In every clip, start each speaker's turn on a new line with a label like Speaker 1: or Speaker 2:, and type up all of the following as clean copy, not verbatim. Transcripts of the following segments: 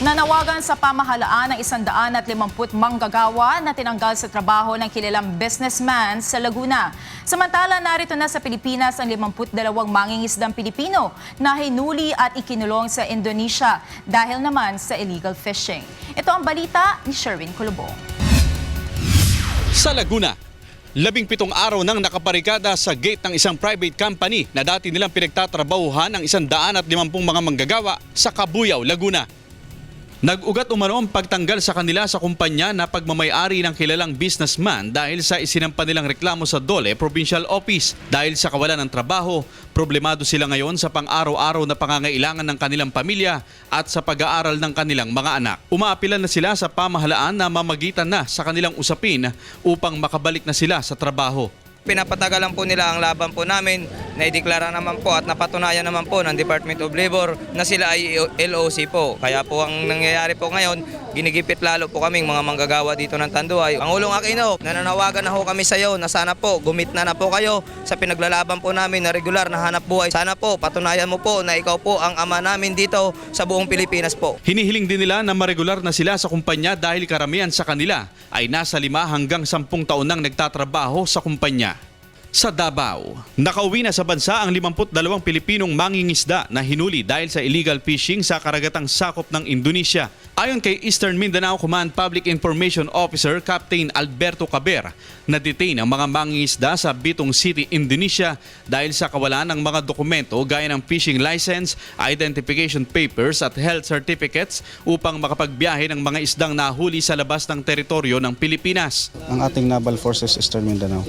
Speaker 1: Nanawagan sa pamahalaan ng 150 manggagawa na tinanggal sa trabaho ng kilalang businessman sa Laguna. Samantala, narito na sa Pilipinas ang 52 mangingisdang Pilipino na hinuli at ikinulong sa Indonesia dahil naman sa illegal fishing. Ito ang balita ni Sherwin Colobong.
Speaker 2: Sa Laguna, 17 araw nang nakabarikada sa gate ng isang private company na dati nilang pinagtatrabahuhan ng 150 mga manggagawa sa Cabuyao, Laguna. Nag-ugat umano ang pagtanggal sa kanila sa kumpanya na pagmamayari ng kilalang businessman dahil sa isinampa nilang reklamo sa Dole Provincial Office. Dahil sa kawalan ng trabaho, problemado sila ngayon sa pang-araw-araw na pangangailangan ng kanilang pamilya at sa pag-aaral ng kanilang mga anak. Umaapilan na sila sa pamahalaan na mamagitan na sa kanilang usapin upang makabalik na sila sa trabaho.
Speaker 3: Pinapatagalan po nila ang laban po namin, naideklara naman po at napatunayan naman po ng Department of Labor na sila ay LOC po. Kaya po ang nangyayari po ngayon, ginigipit lalo po kaming mga manggagawa dito ng Tanduay. Pangulong Aquino, nananawagan na ho kami sa iyo na sana po gumitna na po kayo sa pinaglalaban po namin na regular na hanap buhay. Sana po patunayan mo po na ikaw po ang ama namin dito sa buong Pilipinas po.
Speaker 2: Hinihiling din nila na maregular na sila sa kumpanya dahil karamihan sa kanila ay nasa 5 hanggang 10 taon nang nagtatrabaho sa kumpanya. Sa Davao, nakauwi na sa bansa ang 52 Pilipinong mangingisda na hinuli dahil sa illegal fishing sa karagatang sakop ng Indonesia. Ayon kay Eastern Mindanao Command Public Information Officer Captain Alberto Caber, na-detain ang mga mangingisda sa Bitong City, Indonesia dahil sa kawalan ng mga dokumento gaya ng fishing license, identification papers at health certificates upang makapagbiyahe ng mga isdang nahuli sa labas ng teritoryo ng Pilipinas.
Speaker 4: Ang ating Naval Forces Eastern Mindanao.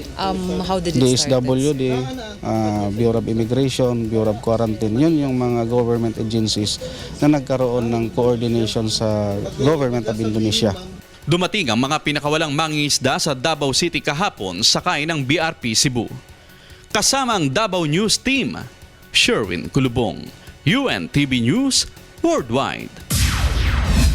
Speaker 5: How did it start?
Speaker 4: DSWD, Bureau of Immigration, Bureau of Quarantine, yun yung mga government agencies na nagkaroon ng coordination sa Government of Indonesia.
Speaker 2: Dumating ang mga pinakawalang mangingisda sa Davao City kahapon sakay ng BRP Cebu. Kasama ang Davao News Team, Sherwin Colobong, UNTV News Worldwide.